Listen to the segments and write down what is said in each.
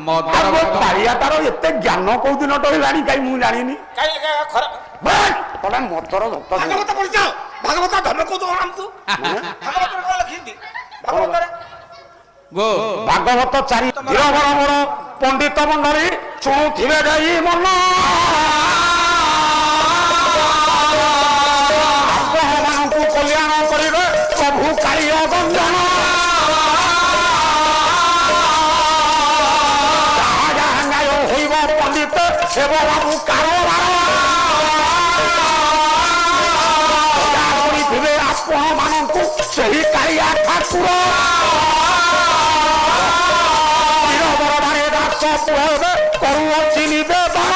କାଳିଆ ତାର ଏତେ ଜ୍ଞାନ କୋଉ ଦିନଠୁ ହେଲାଣି କାଇଁ ମୁଁ ଜାଣିନି। ମତର ଭାଗବତ ଧର୍ମ କହୁଛ ଆମକୁ ଭାଗବତ ଚାରି ବଡ ବଡ ପଣ୍ଡିତ ମଣ୍ଡଳୀ ଶୁଣୁଥିବେ ଯାଇ ମନ ଆପଣମାନଙ୍କୁ କଲ୍ୟାଣ କରିବେ ପ୍ରଭୁ କାଳିଆ ଗଞ୍ଜନ ଯାହା ଯାହା ନ୍ୟାୟ ହୋଇବ ପଣ୍ଡିତ ସେବ ବାବୁ କାରବାର କରିଥିବେ ଆପଣମାନଙ୍କୁ ସେହି କାଳିଆ ଠାକୁର କରୁଅଛି ନିବେଦନ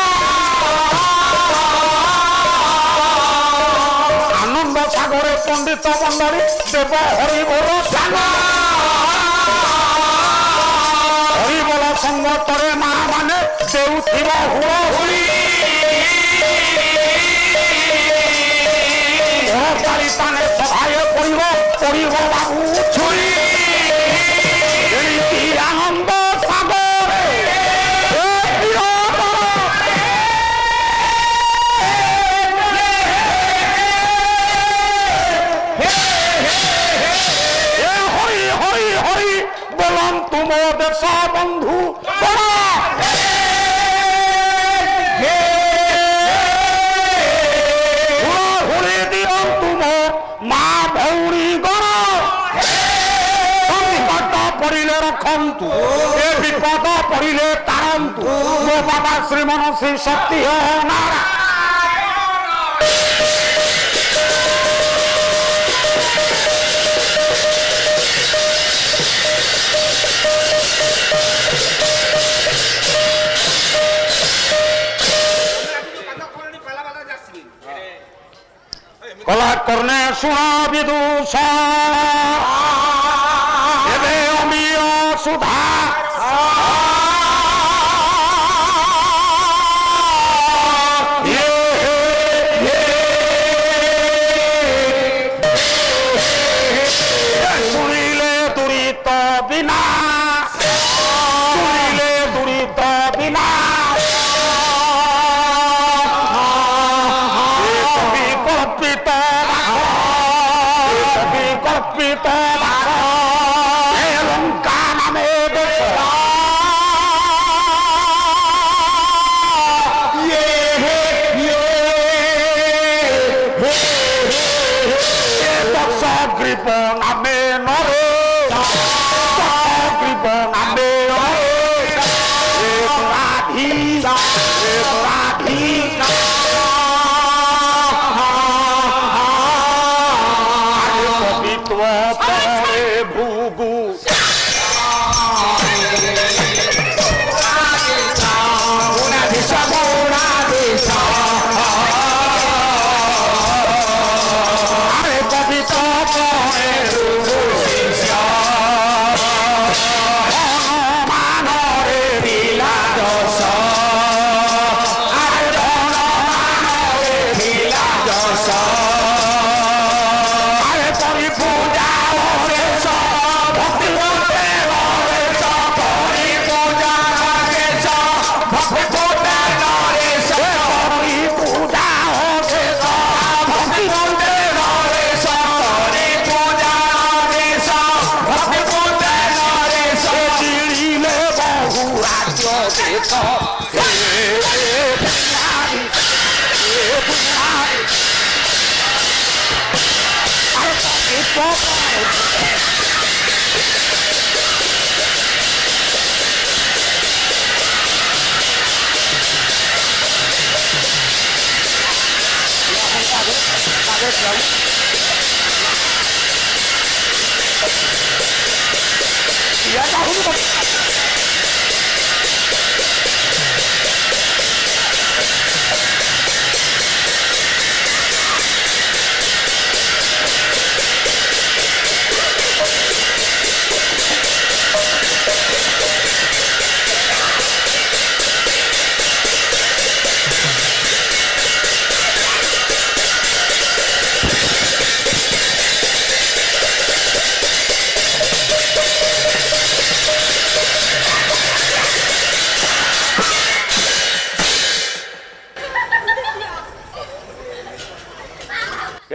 ଆନନ୍ଦ ସାଗରେ ପଣ୍ଡିତ ମଣ୍ଡଳୀ ଦେବ ହରିବୋଲ ସାଙ୍ଗ ହରିବୋଲ ସଙ୍ଗତରେ ମା ମାନେ ଦେଉଥିବ ହୁଳ ହୁଳି ତାନେ ସଭାଏ ପଡ଼ିବ ପଡ଼ିବ ବାବୁ ଛୁରୀ ଆନନ୍ଦ ସାଗରେ তুম দেশ বন্ধু হুড়ি দিও তুম মা ভৌরী গণ বিপদ পড়িলে রক্ষন্তু এ বিপদ পড়িলে তারন্তু মো বাবা শ্রীমন শ্রী শক্তি নারা কলা কর্ণে শুণ বিদুষ এবে অমিয় সুধা শুনিলে দুরিত বিনা শুনিলে দুরিত বিনা লঙ্কা নামে গ্রীব নামে নরে গ্রীব নামে রাধি রাধি ভুগু আরে কবিত মানরে লীলা দশ আরে মানরে লীলা দশ আরে পরিপূজা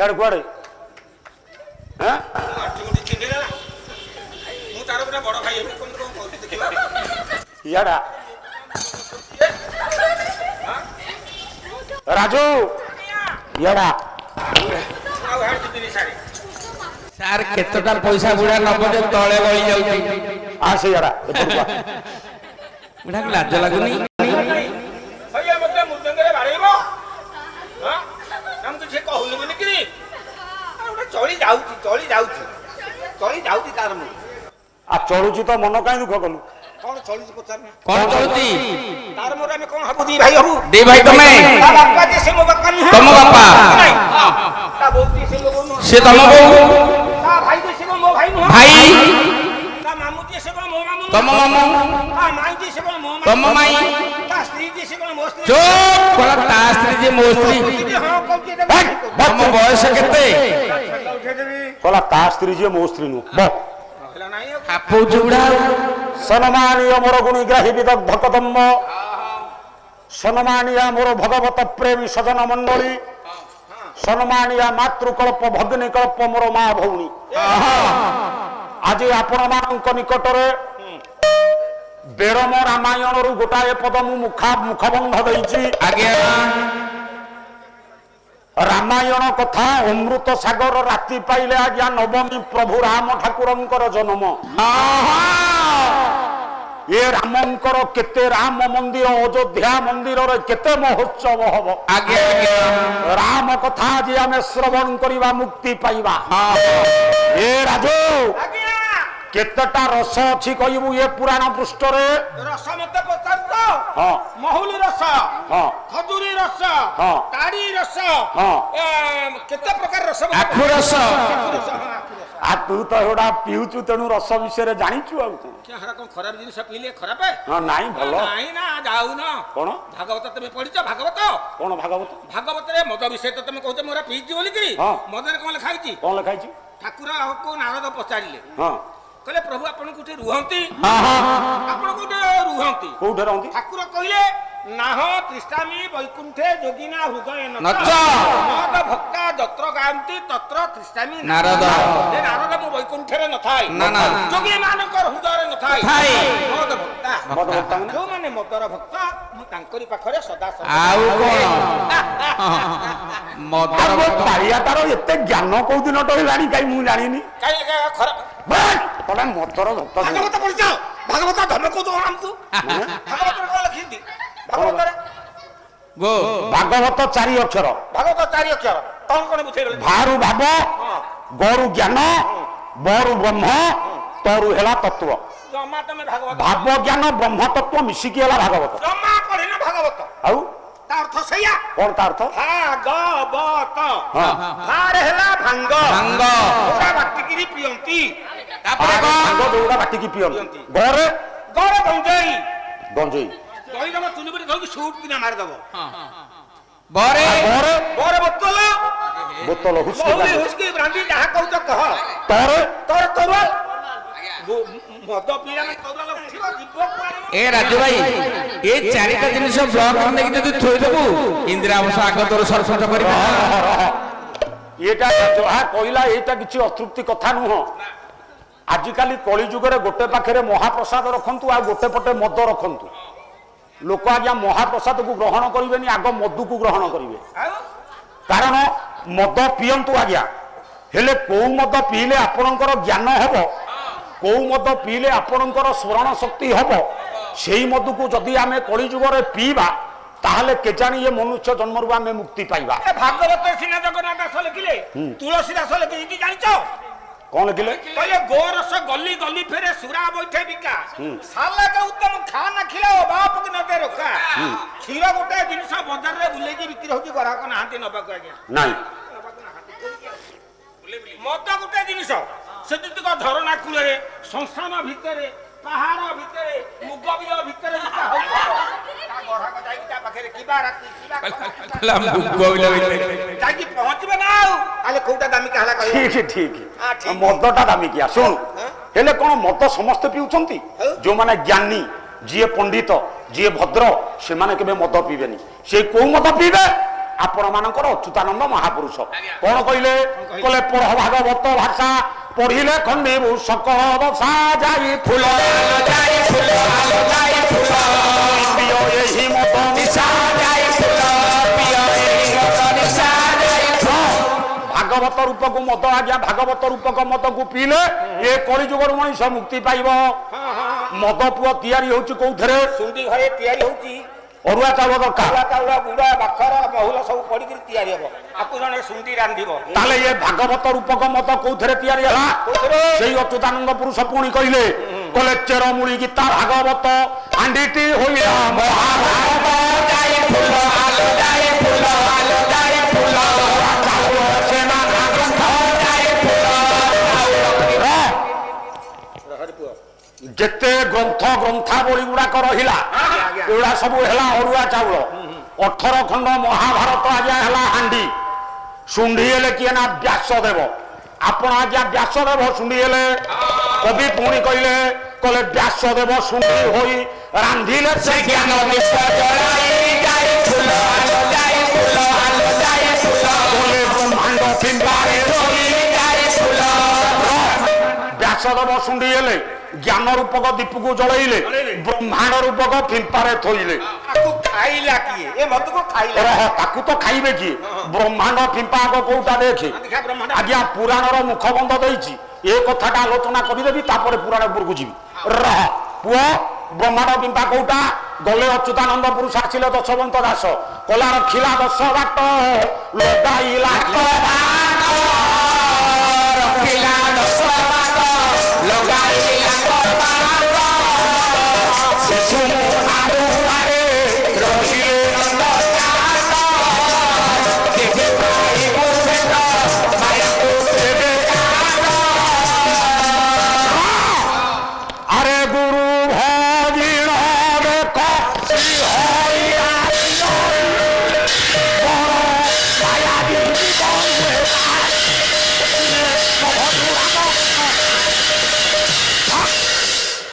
ଇଆଡେ କୁଆଡେ ମୁଁ ତାର ଗୋଟେ ବଡ ଭାଇ ହେବି କଣ କହୁଛି ଦେଖିବା ଇଆଡା ରାଜୁ ଇଆଡା ଆଉ ହାଡ ଯିବିନି ସାରେ ସାର୍ କେତେଟା ପଇସା ବୁଢା ନବ ଯେ ତଳେ ଗଳି ଯାଉଛି ଆସେ ଇଆଡା ବୁଢାକୁ ଲାଜ ଲାଗୁନି ଭଇଆ ମତେ ମୃଦଙ୍ଗରେ ବାଡେଇବ ହଁ ଆମକୁ ସେ କହୁନି ବୋଲିକିରି ଗୋଟେ ଚଳି ଯାଉଛି ତାର ମୁଁ ଆଉ ଚଳୁଛି ତ ମନ କାହିଁ ଦୁଃଖ କଲୁ କଣ ଚଳୁଛି ପଚାରୁନି କଣ ଚଳୁଛି ତାର ମୋର ଆମେ କଣ ହବୁ ଦି ଭାଇ ହବୁ ଦି ଭାଇ ତମେ ତା ବାପା ଯେ ସେ ମୋ ବାପା ନୁହେଁ ତମ ବାପା ନାଇଁ ତା ବୋଉ ଯେ ସେ ମୋ ବୋଉ ନୁହେଁ ସେ ତମ ବୋଉ ତା ଭାଇ ଯେ ସେ ମୋ ଭାଇ ନୁହେଁ ଭାଇ ତା ମାମୁ ଯେ ସେ ମୋ ମାମୁ ତମ ମାମୁ ତା ମାଇଁ ଯେ ସେ ମୋ ମାମୁ ତମ ମାଇଁ ତା ସ୍ତ୍ରୀ ଯେ ସେ ମୋ ସ୍ତ୍ରୀ ଚୁପ କଲା ତା ସ୍ତ୍ରୀ ଯେ ମୋ ସ୍ତ୍ରୀ ହଁ କହୁଛି ତମ ବୟସ କେତେ କହିଲା ତା ସ୍ତ୍ରୀ ଯିଏ ମୋ ସ୍ତ୍ରୀ ନୁହଁ ହେଲା ନାଇଁ ଆଉ ଖାପଉଛୁ ବୁଢା ସନମାନୀୟ ମୋର ଗୁଣିଗ୍ରାହୀ ବିଦଗ୍ଧ କଦମ୍ବ ସନମାନିଆ ମୋର ଭଗବତ ପ୍ରେମୀ ସଜନ ମଣ୍ଡଳୀ ସନମାନିଆ ମାତୃକଳ୍ପ ଭଗ୍ନିକଳ୍ପ ମୋର ମା ଭଉଣୀ ଆଜି ଆପଣମାନଙ୍କ ନିକଟରେ ବେରମ ରାମାୟଣରୁ ଗୋଟାଏ ପଦ ମୁଁ ମୁଖବନ୍ଧ ଦେଇଛି ଆଜ୍ଞା ରାମାୟଣ କଥା ଅମୃତ ସାଗର ରାତି ପାଇଲେ ଆଜ୍ଞା ନବମୀ ପ୍ରଭୁ ରାମ ଠାକୁରଙ୍କର ଜନ୍ମ ଏ ରାମଙ୍କର କେତେ ରାମ ମନ୍ଦିର ଅଯୋଧ୍ୟା ମନ୍ଦିରରେ କେତେ ମହୋତ୍ସବ ହବ ଆଜ୍ଞା ଆଜ୍ଞା ରାମ କଥା ଆଜି ଆମେ ଶ୍ରବଣ କରିବା ମୁକ୍ତି ପାଇବା ଏ ରାଜୁ ଆଜ୍ଞା କେତେଟା ରସ ଅଛି କହିବୁ ଏ ପୁରାଣ ପୃଷ୍ଠରେ ରସ ମତେ ପଚାରୁଛ ହଁ ମହୁଲି ରସ ହଁ ଖଜୁରୀ ରସ ହଁ ତାଡ଼ି ରସ ହଁ କେତେ ପ୍ରକାର ରସ ଆଖୁ ରସ ଆ ତୁ ତ ଏଗୁଡା ପିଉଛୁ ତେଣୁ ରସ ବିଷୟରେ ଜାଣିଛୁ ଆଉ କଣ କଣ ଖରାପ ଜିନିଷ ପିଇଲେ ଖରାପ ହଁ ନାଇଁ ଭଲ ନାଇଁ ନା ଯାଉନ କଣ ଭାଗବତ ତମେ ପଢିଛ ଭାଗବତ କଣ ଭାଗବତ ଭାଗବତରେ ମଦ ବିଷୟ ତ ତମେ କହୁଛ ମୋର ପିଇଛି ବୋଲିକିରି ହଁ। ମଦରେ କଣ ଲେଖା ହେଇଛି କଣ ଲେଖା ହେଇଛି ଠାକୁରକୁ ନାରଦ ପଚାରିଲେ ହଁ କହିଲେ ପ୍ରଭୁ ଆପଣ କୋଉଠି ରୁହନ୍ତି ହଁ ହଁ ଆପଣ କୋଉଠି ରୁହନ୍ତି କୋଉଠି ରହନ୍ତି ଠାକୁର କହିଲେ ନାହ ତ୍ରିଷ୍ଠାମି ବୈକୁଣ୍ଠେ ଯୋଗିନା ହୃଦୟ ନଚ। ମଦ ଭକ୍ତା ଯତ୍ର ଗାନ୍ତି ତତ୍ର ତ୍ରିଷ୍ଠାମି ନାରଦ। ଯେ ନାରଦ ମୁଁ ବୈକୁଣ୍ଠରେ ନଥାଏ ନା, ନା। ଯୋଗୀ ମାନଙ୍କର ହୃଦୟରେ ନଥାଏ ଥାଏ। ମଦ ଭକ୍ତା ମଦ ଭକ୍ତା ମାନେ? ଯୋଉମାନେ ମଦର ଭକ୍ତ ମୁଁ ତାଙ୍କରି ପାଖରେ ସଦା ଆଉ କଣ ମଦର ଆଉ ପାଳିଆଟାର ଏତେ ଜ୍ଞାନ କୋଉ ଦିନଠୁ ହେଲାଣି କାହିଁ ମୁଁ ଜାଣିନି କାହିଁ ଖରାପ ତମେ ମଦର ଭକ୍ତ ଭାଗବତ ପଢିଛ ଭାଗବତ ଧର୍ମ କହୁଛ ଆମକୁ ଭାଗବତରେ କଣ ଲେଖିଛନ୍ତି ଭାଗବତରେ ଗୋ ଭାଗବତ 4 ଅକ୍ଷର ଭାଗବତ 4 ଅକ୍ଷର କଣ କଣ ବୁଝେଇଗଲେ ଭାରୁ ଭାବ ଗରୁ ଜ୍ଞାନ ବରୁ ବ୍ରହ୍ମ ତରୁ ହେଲା ତତ୍ଵ ଜମା ତମେ ଭାଗବତ ଭାବ ଜ୍ଞାନ ବ୍ରହ୍ମ ତତ୍ଵ ମିଶିକି ହେଲା ଭାଗବତ ଜମା ପଢିନ ଭାଗବତ ଆଉ ତା ଅର୍ଥ ସେଇଆ କଣ ତା ଅର୍ଥ ଭାଗବତ ହଁ ଭାରେ ହେଲା ଭାଙ୍ଗ ଭାଙ୍ଗ। ପୁରା ବାଟିକିରି ପିଅନ୍ତି ତାପରେ ଭାଙ୍ଗ ଦଉଡ଼ା ବାଟିକି ପିଅନ୍ତି ଘରେ ଗରେ ଗଞ୍ଜେଇ ଗଞ୍ଜେଇ ଦହିଦବ ଚୁନିବୁଟି ଧରିକି ସୁଟ କିନା ମାରିଦବ ବରେ ଘରେ ଗରେ ବୋତଲ ବୋତଲ ମହୁଲି ହୁସ୍କି ବ୍ରାଣ୍ଡି ଯାହା କହୁଛ କହ ତରେ ତୋର ତରୁଆଲ ମଦ ପିଇଲା ମାନେ ତରୁଆଲ ଉଠିବ ଯିବ କୁଆଡେ ଏ ରାଜୁ ଭାଇ ଏ ଚାରିଟା ଜିନିଷ ବ୍ଲକ ନେଇକି ଯଦି ଥୋଇଦେବୁ ଇନ୍ଦିରା ଆବାସ ଆଗ ତୋର ସରପଞ୍ଚ କରିବା ଏଇଟା ଯାହା କହିଲା ଏଇଟା କିଛି ଅତୃପ୍ତି କଥା ନୁହଁ ଆଜିକାଲି କଳି ଯୁଗରେ ଗୋଟେ ପାଖରେ ମହାପ୍ରସାଦ ରଖନ୍ତୁ ଆଉ ଗୋଟେ ପଟେ ମଦ ରଖନ୍ତୁ ଲୋକ ଆଜ୍ଞା ମହାପ୍ରସାଦକୁ ଗ୍ରହଣ କରିବେନି ଆଗ ମଦକୁ ଗ୍ରହଣ କରିବେ ଆଉ କାରଣ ମଦ ପିଅନ୍ତୁ ଆଜ୍ଞା ହେଲେ କୋଉ ମଦ ପିଇଲେ ଆପଣଙ୍କର ଜ୍ଞାନ ହବ କୋଉ ମଦ ପିଇଲେ ଆପଣଙ୍କର ସ୍ମରଣ ଶକ୍ତି ହବ ସେଇ ମଦକୁ ଯଦି ଆମେ କଳି ଯୁଗରେ ପିଇବା ତାହେଲେ କେଜାଣି ଏ ମନୁଷ୍ୟ ଜନ୍ମରୁ ଆମେ ମୁକ୍ତି ପାଇବା ଭାଗବତ ସିନା ଜଗନ୍ନାଥ ଦାସ ଲେଖିଲେ ତୁଳସୀ ଦାସ ଲେଖିଛି ଜାଣିଛ କଣ ଲେଖିଲେ କହିଲେ ଗୋରସ ଗଲି ଗଲି ଫେରେ ସୁରା ବୈଠେ ବିକା ସାଲା କା ଉତ୍ତମ ଖାନା ଖିଲାओ ବାପ କି ନଦେ ରୋକା କ୍ଷୀର ଗୋଟେ ଜିନିଷ ବଜାରରେ ବୁଲେଇକି ବିକ୍ରି ହଉଛି ଗ୍ରାହକ ନାହାନ୍ତି ନବାକୁ ଆଜ୍ଞା ନାଇଁ ମଦ ଗୋଟେ ଜିନିଷ ସେତିକ ଝରଣା କୂଳରେ ସଂସ୍ଥାନ ଭିତରେ ପାହାଡ ଭିତରେ ମୁଗ ବିଲ ଭିତରେ ବିକା ହଉଛି ତା ଗ୍ରାହକ ଯାଇକି ତା ପାଖରେ କିବା ରାତି ଯାଇକି ପହଞ୍ଚିବେ ନା ଆଉ ତାହେଲେ କୋଉଟା ଦାମିକା ହେଲା କହିବେ ଠିକ ଠିକ ଠିକ। ମଦଟା ଦାମିକିଆ ଶୁଣୁ ହେଲେ କଣ ମଦ ସମସ୍ତେ ପିଉଛନ୍ତି ଯୋଉମାନେ ଜ୍ଞାନୀ ଯିଏ ପଣ୍ଡିତ ଯିଏ ଭଦ୍ର ସେମାନେ କେବେ ମଦ ପିଇବେନି ସେ କୋଉ ମଦ ପିଇବେ ଆପଣ ମାନଙ୍କର ଅଚ୍ୟୁତାନନ୍ଦ ମହାପୁରୁଷ ଆଜ୍ଞା। କଣ କହିଲେ କହିଲେ ପଢ ଭାଗବତ ଭାଷା ପଢିଲେ ଖଣ୍ଡିବୁ ସକଳ ଦଶା ଯାଇ ଫୁଲ ଯାଇ ଫୁଲ ଆଲୋ ଯାଇ ଫୁଲ ପ୍ରିୟ ଏହି ମତ ନିଶା ଯାଇ ଫୁଲ ପିଅ ଏହି ମତ ନିଶା ଯାଇ ଫୁଲ ଭାଗବତ ରୂପକୁ ମଦ ଆଜ୍ଞା ଭାଗବତ ରୂପକ ମଦକୁ ପିଇଲେ ଏ କଳିଯୁଗରୁ ମଣିଷ ମୁକ୍ତି ପାଇବ ମଦ ପୁଅ ତିଆରି ହଉଛି କୋଉଥିରେ ସୁଣ୍ଡି ଘରେ ତିଆରି ହଉଛି ଅରୁଆ ଚାଉଳ ଦରକାର ଚାଉଳ ଚାଉଳ ଗୁଡ ବାଖର ମହୁଲ ସବୁ ପଡିକିରି ତିଆରି ହବ ଆକୁ ଜଣେ ସୁଣ୍ଡି ରାନ୍ଧିବ ତାହେଲେ ଏ ଭାଗବତ ରୂପକ ମତ କୋଉଥିରେ ତିଆରି ହେଲା କୋଉଥିରେ? ସେଇ ଅଚ୍ୟୁତାନନ୍ଦ ପୁରୁଷ ପୁଣି କହିଲେ କହିଲେ ଚେରମୂଳି ଗୀତା ଭାଗବତ ହାଣ୍ଡିଟି ହୋଇଲା ମହାଭାରତ ଯାଇ ଫୁଲ ଆଲୋ ଯାଇ ଫୁଲ ଆଲୋ ଯାଇ ଫୁଲ ଚାଉଳ ସେନା ଗ୍ରନ୍ଥ ଯାଇ ଫୁଲ ହରି ପୁଅ ଯେତେ ଗ୍ରନ୍ଥ ଗ୍ରନ୍ଥାବଳୀ ଗୁଡାକ ରହିଲା ଆଜ୍ଞା। ଏଗୁଡା ସବୁ ହେଲା ଅରୁଆ ଚାଉଳ 18 ଖଣ୍ଡ ମହାଭାରତ ଆଜ୍ଞା ହେଲା ହାଣ୍ଡି ଶୁଣ୍ଡି ହେଲେ କିଏ ନା ବ୍ୟାସଦେବ ଆପଣ ଆଜ୍ଞା ବ୍ୟାସଦେବ ଶୁଣ୍ଡି ହେଲେ କବି ପୁଣି କହିଲେ କହିଲେ ବ୍ୟାସଦେବ ଶୁଣ୍ଡି ହୋଇ ରାନ୍ଧିଲେ ସେ ଜ୍ଞାନ ନିଶ ଜଳାଇ ଯାଇ ଫୁଲ ଆଲୋ ଯାଇ ଫୁଲ ଆଲୋ ଯାଇ ଫୁଲ କହିଲେ ବ୍ରହ୍ମାଣ୍ଡ ପିମ୍ବାରେ ଧୋଇ ଯାଇ ଫୁଲ ବ୍ୟାସଦେବ ଶୁଣ୍ଡି ହେଲେ ଜ୍ଞାନ ରୂପକ ଦୀପକୁ ଜଳେଇଲେ ବ୍ରହ୍ମାଣ୍ଡ ରୂପକ ଫିମ୍ପାରେ ଥୋଇଲେ ଆକୁ ଖାଇଲା କିଏ ଏ ମଦକୁ ଖାଇଲା ରହ ତାକୁ ତ ଖାଇବେ କିଏ ବ୍ରହ୍ମାଣ୍ଡ ଫିମ୍ପା ଆଗ କୋଉଟା ଦେଖେ ଦେଖିଆ ବ୍ରହ୍ମାଣ୍ଡ ଆଜ୍ଞା ପୁରାଣର ମୁଖବନ୍ଧ ଦେଇଛି ଏ କଥାଟା ଆଲୋଚନା କରିଦେବି ତାପରେ ପୁରାଣ ଉପରକୁ ଯିବି ରହ ପୁଅ ବ୍ରହ୍ମାଣ୍ଡ ପିମ୍ପା କୋଉଟା ଗଲେ ଅଚ୍ୟୁତାନନ୍ଦ ପୁରୁଷ ଆସିଲେ ଦଶବନ୍ତ ଦାସ କଲା ରଖିଲା 10 ବାଟ ଲଗାଇଲା